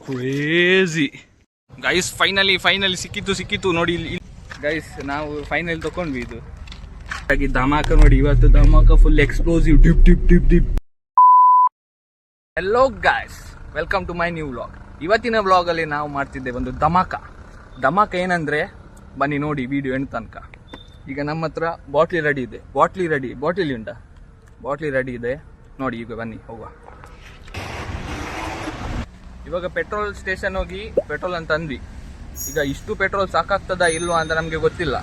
Crazy guys. Finally ಸಿಕ್ಕಿತ್ತು ನೋಡಿ ಇಲ್ಲಿ ಗೈಸ್. ನಾವು ಫೈನಲ್ ತಕೊಂಡ್ವಿ ಇದು ಧಮಾಕ ನೋಡಿ. ಇವತ್ತು ಧಮಾಕ full explosive dip dip dip dip. Hello guys, welcome to my new vlog. ಇವತ್ತಿನ ವ್ಲಾಗಲ್ಲಿ ನಾವು ಮಾಡ್ತಿದ್ದೇವೆ ಒಂದು ಧಮಾಕ ಏನಂದ್ರೆ ಬನ್ನಿ ನೋಡಿ ವಿಡಿಯೋ ಎಂಡ್ ತನಕ. ಈಗ ನಮ್ಮ ಹತ್ರ ಬಾಟ್ಲಿ ರೆಡಿ ಇದೆ. ಬಾಟ್ಲಿ ಉಂಟಾ? ಬಾಟ್ಲಿ ರೆಡಿ ಇದೆ ನೋಡಿ. ಈಗ ಬನ್ನಿ ಹೋಗುವ. ಇವಾಗ ಪೆಟ್ರೋಲ್ ಸ್ಟೇಷನ್ ಹೋಗಿ ಪೆಟ್ರೋಲ್ ಅಂತ ಅಂದ್ವಿ. ಈಗ ಇಷ್ಟು ಪೆಟ್ರೋಲ್ ಸಾಕಾಗ್ತದಾ ಇಲ್ವಾ ಅಂತ ನಮಗೆ ಗೊತ್ತಿಲ್ಲ.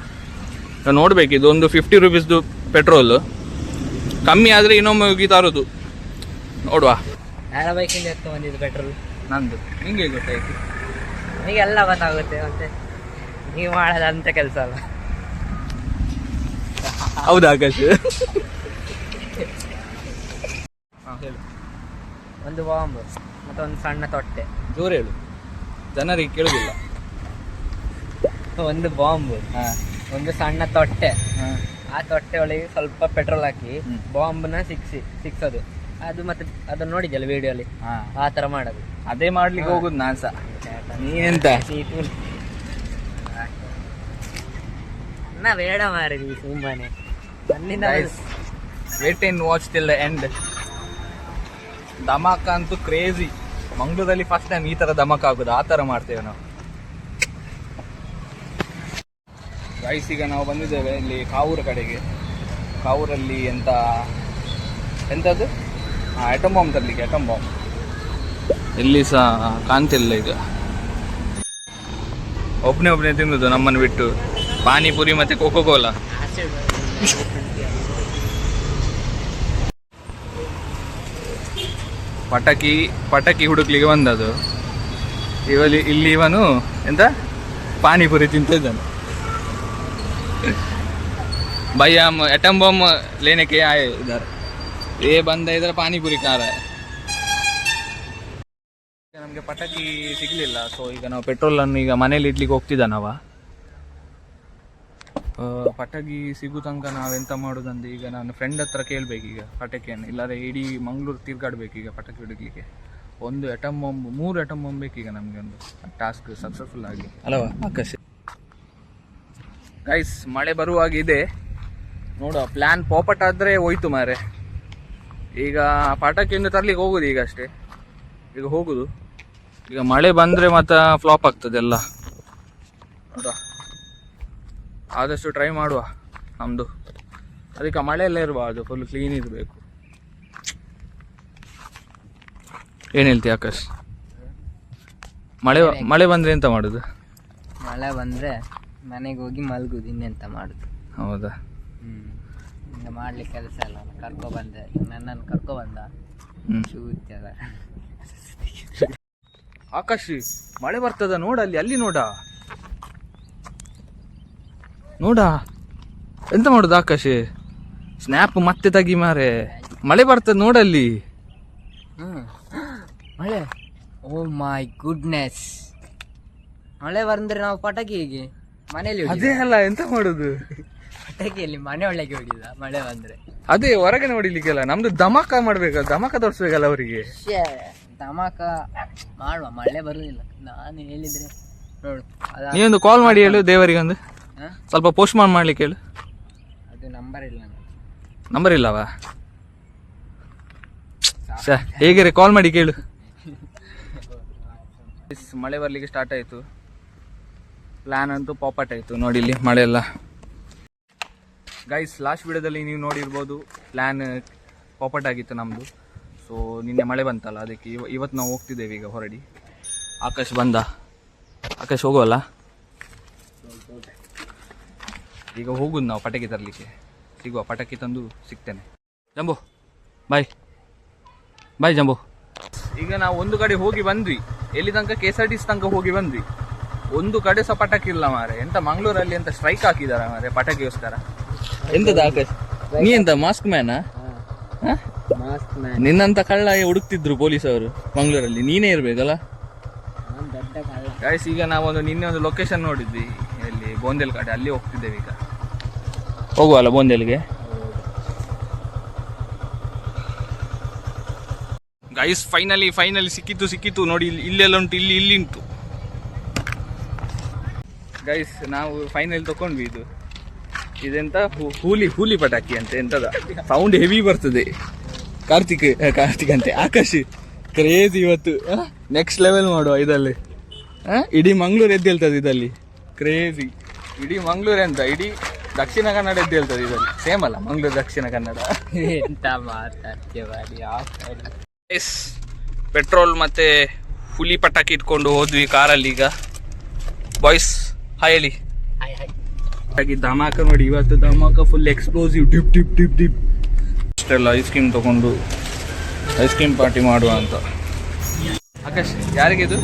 ನೋಡ್ಬೇಕು. ಇದು ಒಂದು 50 ರೂಪೀಸ್ದು ಪೆಟ್ರೋಲ್. ಕಮ್ಮಿ ಆದರೆ ಇನ್ನೊಮ್ಮೆ ಹೋಗಿ ತರೋದು. ನೋಡುವ. ಯಾರ ಬೈಕಿಂದ ಎತ್ತು ಬಂದಿದ್ದು ಪೆಟ್ರೋಲ್? ನಂದು. ನಿಂಗೆ ಗೊತ್ತಾಯ್ತು? ನಿಮಗೆಲ್ಲ ಗೊತ್ತಾಗುತ್ತೆ. ಮತ್ತೆ ನೀವು ಮಾಡೋದಂತ ಕೆಲಸ ಅಲ್ಲ. ಹೌದಾ ಆಕಾಶ್? ಹೇಳು. ಒಂದು ಬಾಂಬ್ ಮತ್ತೆ ಒಂದು ಸಣ್ಣ ತೊಟ್ಟೆ. ಜೋರು ಹೇಳು, ಜನರಿಗೆ ಕೇಳುದಿಲ್ಲ. ಒಂದು ಬಾಂಬ್, ಒಂದು ಸಣ್ಣ ತೊಟ್ಟೆ. ಆ ತೊಟ್ಟೆ ಒಳಗೆ ಸ್ವಲ್ಪ ಪೆಟ್ರೋಲ್ ಹಾಕಿ ಬಾಂಬ್ನ ಸಿಕ್ಸೋದು. ಅದು ಮತ್ತೆ ಅದನ್ನ ನೋಡಿದ್ಯಲ್ಲ ವಿಡಿಯೋಲಿ, ಆ ತರ ಮಾಡೋದು. ಅದೇ ಮಾಡ್ಲಿಕ್ಕೆ ಹೋಗುದು ನಾನ್ ಸಹ. ನೀನೆಂತ ನಾ ಬೇಡ ಮಾರಿದ್ವಿ ಸುಮ್ಮನೆ. Wait and watch till the end. ಧಮಾಕ ಅಂತೂ ಕ್ರೇಜಿ. ಮಂಗಳೂರಲ್ಲಿ ಫಸ್ಟ್ ಟೈಮ್ ಈ ತರ ಧಮಾಕ ಆಗುದು. ಆ ತರ ಮಾಡ್ತೇವೆ ನಾವು ಗೈಸ್. ಈಗ ನಾವು ಬಂದಿದ್ದೇವೆ ಇಲ್ಲಿ ಕಾವೂರ ಕಡೆಗೆ. ಕಾವೂರಲ್ಲಿ ಎಂತದ್ದು ಆಟಮ್ ಬಾಂಬ್ ತರಲಿಕ್ಕೆ. ಆಟಮ್ ಬಾಂಬ್ ಎಲ್ಲಿ ಸಹ ಕಾಣ್ತಿಲ್ಲ. ಈಗ ಒಬ್ಬನೇ ತಿನ್ನುದು ನಮ್ಮನ್ನು ಬಿಟ್ಟು. ಪಾನಿಪುರಿ ಮತ್ತೆ ಕೋಕೋ ಕೋಲಾ. ಪಟಾಕಿ ಹುಡುಕ್ಲಿಕ್ಕೆ ಬಂದದು. ಇಲ್ಲಿ ಇವನು ಎಂತ ಪಾನಿಪುರಿ ತಿಂತಿದ್ದಾನೆ. भैया हम एटम बम लेने के आए इधर. ये बंद इधर ಪಾನಿಪುರಿ ಕಾರ. ನಮಗೆ ಪಟಾಕಿ ಸಿಗ್ಲಿಲ್ಲ. ಸೊ ಈಗ ನಾವು ಪೆಟ್ರೋಲ್ ಅನ್ನು ಈಗ ಮನೇಲಿ ಇಡ್ಲಿಕ್ಕೆ ಹೋಗ್ತಿದ್ದಾನವ. ಪಟಾಕಿ ಸಿಗೋ ತನಕ ನಾವೆಂತ ಮಾಡೋದಂದ್ರೆ ಈಗ ನಾನು ಫ್ರೆಂಡ್ ಹತ್ರ ಕೇಳ್ಬೇಕೀಗ ಪಟಾಕಿಯನ್ನು. ಇಲ್ಲಾದ್ರೆ ಇಡೀ ಮಂಗಳೂರು ತಿರ್ಗಾಡ್ಬೇಕೀಗ ಪಟಾಕಿ ಹಿಡಿಗ್ಲಿಕ್ಕೆ. ಒಂದು ಎಟಮ್ ಬಾಂಬ್, 3 ಎಟಮ್ ಬಾಂಬ್ ಬೇಕೀಗ ನಮಗೆ ಒಂದು ಟಾಸ್ಕ್ ಸಕ್ಸಸ್ಫುಲ್ ಆಗಿ ಅಲ್ಲವಾ ಆಕಾಶ್? ಗೈಸ್ ಮಳೆ ಬರುವಾಗಿದೆ. ನೋಡುವ, ಪ್ಲ್ಯಾನ್ ಪಾಪಟ್ ಆದರೆ ಹೋಯ್ತು ಮಾರೆ. ಈಗ ಪಟಾಕಿಯನ್ನು ತರ್ಲಿಕ್ಕೆ ಹೋಗುದು ಈಗ ಅಷ್ಟೇ. ಈಗ ಹೋಗುದು. ಈಗ ಮಳೆ ಬಂದರೆ ಮತ್ತೆ ಫ್ಲಾಪ್ ಆಗ್ತದೆ ಎಲ್ಲ. ನೋಡುವ, ಆದಷ್ಟು ಟ್ರೈ ಮಾಡುವ ನಮ್ಮದು. ಅದಕ್ಕೆ ಮಳೆ ಎಲ್ಲ ಇರಬಾರ್ದು, ಫುಲ್ ಕ್ಲೀನ್ ಇರಬೇಕು. ಏನು ಹೇಳ್ತೀಯ ಆಕಾಶ್? ಮಳೆ ಬಂದರೆ ಎಂತ ಮಾಡೋದು? ಮಳೆ ಬಂದರೆ ಮನೆಗೆ ಹೋಗಿ ಮಲಗುದು, ಇನ್ನೆಂತ ಮಾಡುದು. ಹೌದಾ? ಈಗ ಮಾಡ್ಲಿಕ್ಕೆ ಕೆಲಸ ಇಲ್ಲ. ನನ್ನನ್ನು ಕರ್ಕೊಬಂದ ಆಕಾಶ್ ಮಳೆ ಬರ್ತದ ನೋಡಲ್ಲಿ. ಅಲ್ಲಿ ನೋಡ ಎಂತ ಮಾಡುದು ಆಕಾಶ್? ಸ್ನ್ಯಾಪ್ ಮತ್ತೆ ತೆಗಿ ಮಾರೆ. ಮಳೆ ಬರ್ತದ ನೋಡಲ್ಲಿ. ಮಳೆ, ಓ ಮೈ ಗುಡ್ನೆಸ್. ಮಳೆ ಬಂದ್ರೆ ನಾವು ಪಟಾಕಿ ಹೇಗೆ ಮನೇಲಿ? ಅದೇ ಅಲ್ಲ, ಎಂತ ಮಾಡುದು? ಪಟಾಕಿಯಲ್ಲಿ ಮನೆ ಒಳಗೆ ಹೊಡಿಲ್ಲ ಮಳೆ ಬಂದ್ರೆ. ಅದೇ ಹೊರಗೆ ನೋಡಿಲಿಕ್ಕೆಲ್ಲ. ನಮ್ದು ಧಮಾಕ ಮಾಡ್ಬೇಕು, ಧಮಾಕ ತೋರಿಸ್ಬೇಕಲ್ಲ ಅವರಿಗೆ. ಧಮಾಕ ಮಾಡುವ, ಮಳೆ ಬರುದಿಲ್ಲ. ನಾನು ಹೇಳಿದ್ರೆ ನೋಡು. ನೀವೊಂದು ಕಾಲ್ ಮಾಡಿ ಹೇಳು ದೇವರಿಗೆ. ಒಂದು ಸ್ವಲ್ಪ ಪೋಸ್ಟ್ ಮಾಡ್ಲಿಕ್ಕೆ ಹೇಳು. ಅದು ನಂಬರ್ ಇಲ್ಲ. ನಂಬರ್ ಇಲ್ಲವಾ? ಹೇಗೆ ಕಾಲ್ ಮಾಡಿ ಕೇಳು. ಮಳೆ ಬರ್ಲಿಕ್ಕೆ ಸ್ಟಾರ್ಟ್ ಆಯ್ತು. ಪ್ಲಾನ್ ಅಂತೂ ಪಾಪಟ್ ಆಯ್ತು ನೋಡಿ ಇಲ್ಲಿ ಮಳೆ ಎಲ್ಲ. ಗೈಸ್ ಲಾಸ್ಟ್ ವಿಡಿಯೋದಲ್ಲಿ ನೀವು ನೋಡಿರ್ಬೋದು, ಪ್ಲ್ಯಾನ್ ಪಾಪಟ್ ಆಗಿತ್ತು ನಮ್ಮದು. ಸೊ ನಿನ್ನೆ ಮಳೆ ಬಂತಲ್ಲ, ಅದಕ್ಕೆ ಇವತ್ತು ನಾವು ಹೋಗ್ತಿದ್ದೇವೆ ಈಗ ಹೊರಡಿ. ಆಕಾಶ್ ಬಂದ. ಆಕಾಶ್ ಹೋಗೋಲ್ಲ? ಈಗ ಹೋಗುದು ನಾವು ಪಟಾಕಿ ತರಲಿಕ್ಕೆ. ಸಿಗುವ, ಪಟಾಕಿ ತಂದು ಸಿಗ್ತೇನೆ. ಜಂಬೋ ಬಾಯ್ ಜಂಬೋ. ಈಗ ನಾವು ಒಂದು ಕಡೆ ಹೋಗಿ ಬಂದ್ವಿ. ಎಲ್ಲಿ ತನಕ KSRTC ತನಕ ಹೋಗಿ ಬಂದ್ವಿ. ಒಂದು ಕಡೆ ಸಹ ಪಟಾಕಿ ಇಲ್ಲ ಮಾರೆ. ಎಂತ ಮಂಗಳೂರಲ್ಲಿ ಎಂತ ಸ್ಟ್ರೈಕ್ ಹಾಕಿದಾರ ಮಾರೆ ಪಟಾಕಿಗೋಸ್ಕರ. ಎಂತದ ಆಕಾಶ್? ನೀ ಎಂತ ಮಾಸ್ಕ್ ಮ್ಯಾನಾ? ನಿನ್ನಂತ ಕಳ್ಳ ಹುಡುಕ್ತಿದ್ರು ಪೊಲೀಸವರು ಮಂಗಳೂರಲ್ಲಿ. ನೀನೇ ಇರ್ಬೇಕಲ್ಲ ಗೈಸ್. ಈಗ ನಾವೊಂದು ನಿನ್ನೆ ಒಂದು ಲೊಕೇಶನ್ ನೋಡಿದ್ವಿ, ಇಲ್ಲಿ ಬೋಂದೇಲ್ ಕಡೆ. ಅಲ್ಲಿ ಹೋಗ್ತಿದ್ದೇವೆ ಈಗ. ಹೋಗುವಲ್ಲ ಬೋಂದೇಲ್ಗೆ? ಗೈಸ್ ಫೈನಲಿ ಸಿಕ್ಕಿತು ನೋಡಿ, ಇಲ್ಲೆಲ್ಲ ಉಂಟು, ಇಲ್ಲಿ ಉಂಟು ಗೈಸ್. ನಾವು ಫೈನಲ್ ತಕೊಂಡ್ವಿ. ಇದೆಂತ ಹೂಲಿ ಪಟಾಕಿ ಅಂತ, ಎಂತದ ಸೌಂಡ್ ಹೆವಿ ಬರ್ತದೆ. ಕಾರ್ತಿಕ್ ಅಂತೆ, ಆಕಾಶ್ ಕ್ರೇಜಿ ಇವತ್ತು ನೆಕ್ಸ್ಟ್ ಲೆವೆಲ್ ಮಾಡುವ ಇದರಲ್ಲಿ. ಇಡೀ ಮಂಗಳೂರು ಎದ್ದೇಳ್ತದೆ ಇದಲ್ಲಿ, ಕ್ರೇಜಿ. ಇಡೀ ಮಂಗಳೂರು ಅಂತ, ಇಡೀ ದಕ್ಷಿಣ ಕನ್ನಡ ಎದ್ದೇಳ್ತದೆ ಇದರಲ್ಲಿ. ಸೇಮ್ ಅಲ್ಲ ಮಂಗಳೂರು ದಕ್ಷಿಣ ಕನ್ನಡ. ಎಂತ ಮಾತಾಡ್ತೀವಿ. ಪೆಟ್ರೋಲ್ ಮತ್ತೆ ಹುಲಿ ಪಟಾಕಿ ಇಟ್ಕೊಂಡು ಹೋದ್ವಿ ಕಾರಲ್ಲಿ. ಈಗ ಬಾಯ್ಸ್ ಹಾಯ್ ಹೇಳಿ. ಧಮಾಕ ನೋಡಿ ಇವತ್ತು, ಧಮಾಕ full explosive, dip dip dip drip. ಅಷ್ಟೆಲ್ಲ ಐಸ್ ಕ್ರೀಮ್ ತಗೊಂಡು ಐಸ್ ಕ್ರೀಮ್ ಪಾರ್ಟಿ ಮಾಡುವ ಅಂತ. ಆಕಾಶ್ ಯಾರಿಗೆ ಇದು?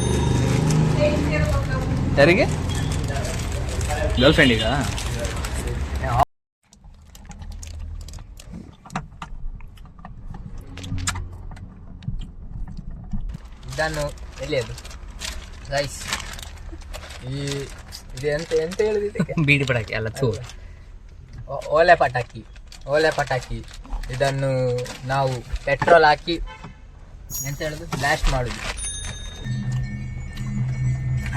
ಯಾರಿಗೆ? ಗರ್ಲ್ ಫ್ರೆಂಡಿಗ? ಇದನ್ನು ಎಲ್ಲಿ ಅದು ರೈಸ್ ಇದು ಎಂತ ಹೇಳಿದೆ? ಬೀಡಿ ಪಟಾಕಿ ಅಲ್ಲ, ಓಲೆ ಪಟಾಕಿ. ಇದನ್ನು ನಾವು ಪೆಟ್ರೋಲ್ ಹಾಕಿ ಎಂತ ಹೇಳುದು, ಬ್ಲಾಸ್ಟ್ ಮಾಡುದು.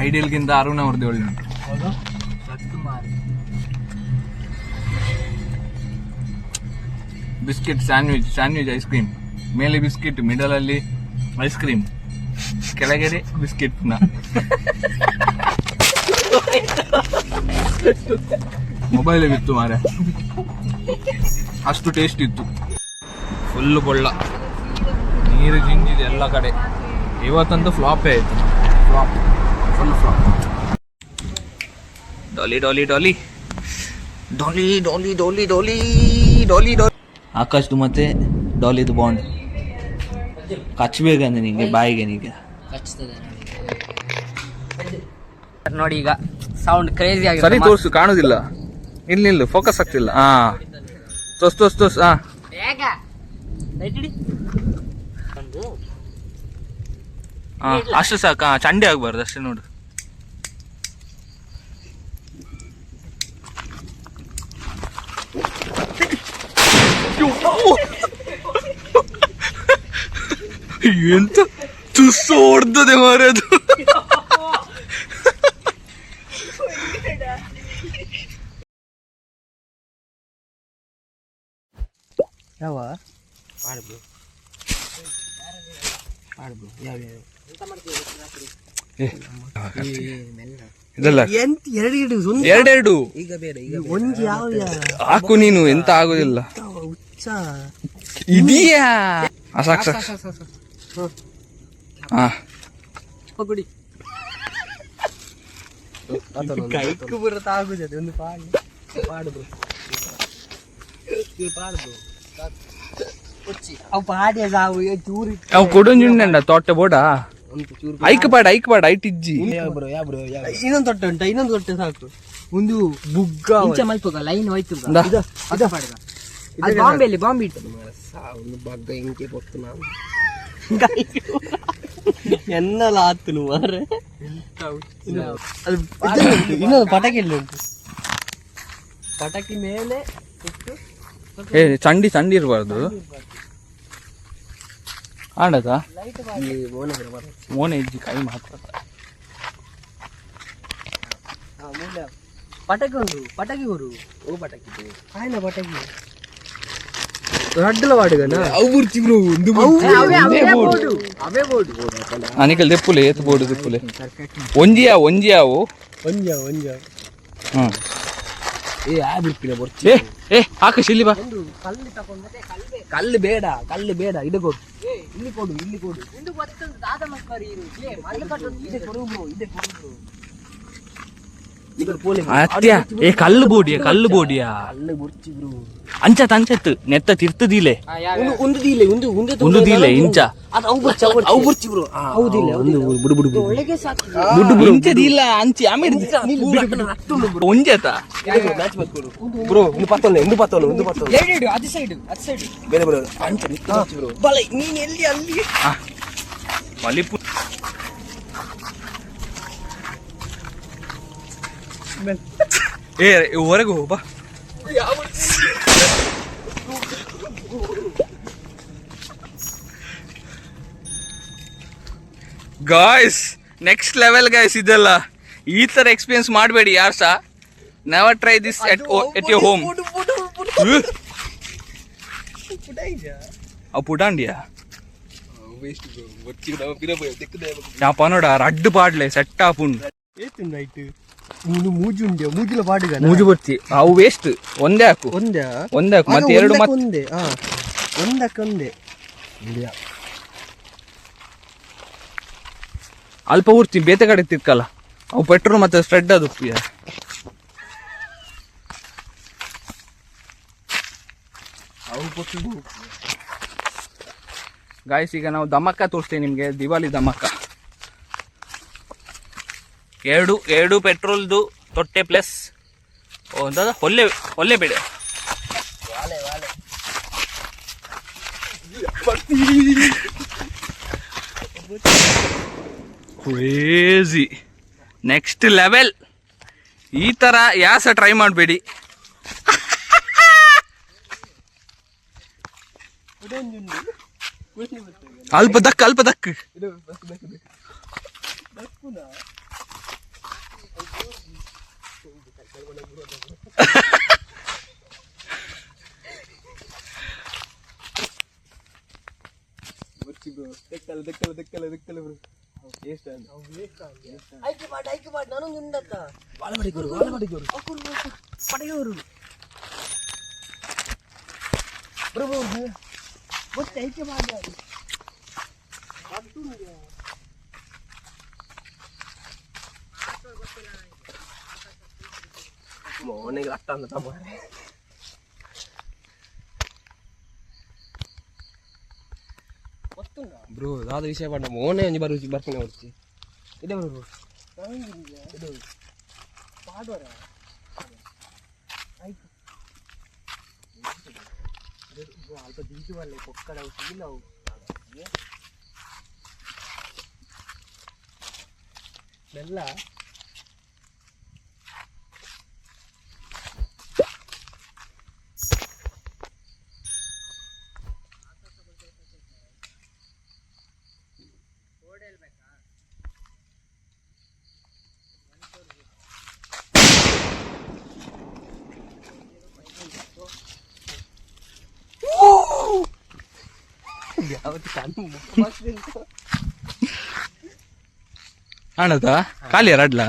ಐಡಿಯಲ್ಗಿಂತ ಅರುಣ್ ಅವ್ರದ್ದು ಒಳ್ಳೆ ಉಂಟು. ಬಿಸ್ಕೆಟ್ ಸ್ಯಾಂಡ್ವಿಚ್ ಐಸ್ ಕ್ರೀಮ್, ಮೇಲೆ ಬಿಸ್ಕೆಟ್, ಮಿಡಲ್ ಅಲ್ಲಿ ಐಸ್ ಕ್ರೀಮ್, ಕೆಳಗಡೆ ಬಿಸ್ಕೆಟ್. ಮೊಬೈಲ್ ಬಿತ್ತು ಮಾರೆ, ಅಷ್ಟು ಟೇಸ್ಟ್ ಇತ್ತು. ಫುಲ್ ಕೊಳ್ಳ, ನೀರು ಜಿಂಜಿದೆ ಎಲ್ಲ ಕಡೆ. ಇವತ್ತಂತೂ ಫ್ಲಾಪೇ ಆಯ್ತು, ಫುಲ್ ಫ್ಲಾಪ್. ಡಾಲಿ. ಆಕಾಶ್ದು ಮತ್ತೆ ಡಾಲಿದು ಬಾಂಡ್ ಕಚ್ಚಬೇಕಂದ್ರೆ ನಿಂಗೆ ಬಾಯಿಗೆ, ನಿಂಗೆ ನೋಡಿ. ಈಗ ಸೌಂಡ್ ಕ್ರೇಜಿ ಆಗಿ ಸರಿ ತೋರ್ಸು, ಕಾಣುದಿಲ್ಲ. ಇಲ್ಲಿ ಫೋಕಸ್ ಆಗ್ತಿಲ್ಲ. ತೋರ್ಸ್. ಅಷ್ಟು ಸಾಕ, ಚಂಡಿ ಆಗ್ಬಾರ್ದು ಅಷ್ಟೇ ನೋಡು. ಎಂತ ತುಸ್ಸು ಹೊಡ್ದದೆ ಮಾರದು. ಯಾವ ಇದಲ್ಲ ಎರಡೆರಡು ಹಾಕು ನೀನು, ಎಂತ ಆಗುದಿಲ್ಲ. ಇದೆಯಾ? ಸಾಕು. ಅವು ಕೊಡೊಂಜುಂಡ ತೊಟ್ಟೆ ಬೋಡ ಐಕ್ ಪಾಡ ಐಟ್ ಇಜ್ಜಿ. ಇನ್ನೊಂದು ತೊಟ್ಟೆ ಉಂಟ, ಇನ್ನೊಂದು ತೊಟ್ಟೆ ಸಾಕು. ಒಂದು ಬುಗ್ಗ ಮಲ್ಪಗ ಲೈನ್ ಹೋಯ್ತು. ಬಾಂಬೆ ಇಟ್ಟು ಬಗ್ಗ ಇಂಕೆ ಪೊತ್ತು ನಾವು ಎನ್ನಲ್ಲ ಆತನು ಮಾರೆ. ಇನ್ನೊಂದು ಪಟಾಕಿ ಎಲ್ಲ ಉಂಟು, ಪಟಾಕಿ ಮೇಲೆ ಚಂಡಿ ಇರಬಾರ್ದು. ಆಡದ ಮೋನೆ ಇಜ್ಜಿ ಕೈ ಮಾತ್ರ. ಪಟಾಕಿ ಉಂಟು, ಪಟಾಕಿ ಗುರು. ಓ ಪಟಾಕಿ ಆಯ್ನ ಪಟಾಕಿ ರಡ್ಡಲ ವಾಡುಗನ ಅವು ಬುರ್ಚಿ ಬ್ರೋ. ಅವೇ ಬೋಡು ಅನಿಕಲ್ ದೆಪ್ಪುಲೆ ಎತ್ತು ಬೋಡು ದೆಪ್ಪುಲೆ ಒಂಜಿಯಾವು ಆಕಾಶ್ ಇಲ್ಲಿ ಬಾ. ಕಲ್ಲು ಬೇಡ ಇದು ಕೊಡು, ಇಲ್ಲಿ ಕೊಡು. ಅತ್ಯ ಕಲ್ಲು ಬೋಡಿಯಾ ಅಂಚತ್ ನೆತ್ತ ತಿರ್ತದಿಲೆ ಒಂದು ದೀಲೆ ಇಂಚ ಇಂಚದಿಲ್ಲ ಅಂಚಿ ಆಮೇಲೆ ಒಂಜತ ಬ್ರೋ ಅದು ಸೈಡ್ ಬೇರೆ ಬ್ರೋ ಅಂಚ ಬಲ ನೀನ್ ಎಲ್ಲಿ ಅಲ್ಲಿ ಮಲ್ಲಿಪುರ ಹೊರಗೆ ಹೋಗ್ಬಾ. ಗಾಯ್ಸ್ ನೆಕ್ಸ್ಟ್ ಲೆವೆಲ್ ಗಾಯ್ಸ್ ಇದೆಲ್ಲ. ಈ ತರ ಎಕ್ಸ್ಪೀರಿಯನ್ಸ್ ಮಾಡಬೇಡಿ ಯಾರು ಸಹ. Never try this at your home. ಅವು ಪುಟಾಂಡಿಯಾ ಪನೋಡ ರಡ್ಡು ಪಾಡ್ಲೆ ಸೆಟ್ ಆಪುಂಡು ಮೂಜು ಬರ್ತಿ ಅವು ವೇಸ್ಟ್. ಒಂದೇ ಹಾಕು ಮತ್ತೆ ಎರಡು ಒಂದಕ್ಕೊಂದೇ ಅಲ್ಪ ಊರ್ತಿ ಬೇತೆ ಕಡೆ ತಿಕ್ಕಲ್ಲ ಅವು ಪೆಟ್ರೋಲ್ ಮತ್ತೆ ಸ್ಪ್ರೆಡ್ ಅದು ಗಾಯ್ಸ್. ಈಗ ನಾವು ದಮಕ್ಕ ತೋರಿಸ್ತೀವಿ ನಿಮಗೆ, ದಿವಾಲಿ ದಮಕ್ಕ. ಎರಡು ಪೆಟ್ರೋಲ್ದು ತೊಟ್ಟೆ ಪ್ಲಸ್ ಹೊಲ್ಲೆ ಬೇಡ. Crazy next level. ಈ ತರ ಯಾಸ ಟ್ರೈ ಮಾಡಬೇಡಿ. ಅಲ್ಪ ದಕ್ ಬ್ರೋ ಯಾವ್ದು ವಿಷಯ ಪಡ ಮೋನೆ ಒಂಜಿ ಬರ್ತೀನಿ ಹೊಡ್ತಿ ಇದೆ ಬ್ರೋ ಅಲ್ಪ ದೀಜುವಲ್ಲೆ ಪೊಕ್ಕಡ ಸೀಲವು ಬೆಲ್ಲ ಕಾಣುತ್ತಾ ಖಾಲಿ ರಡ್ಲ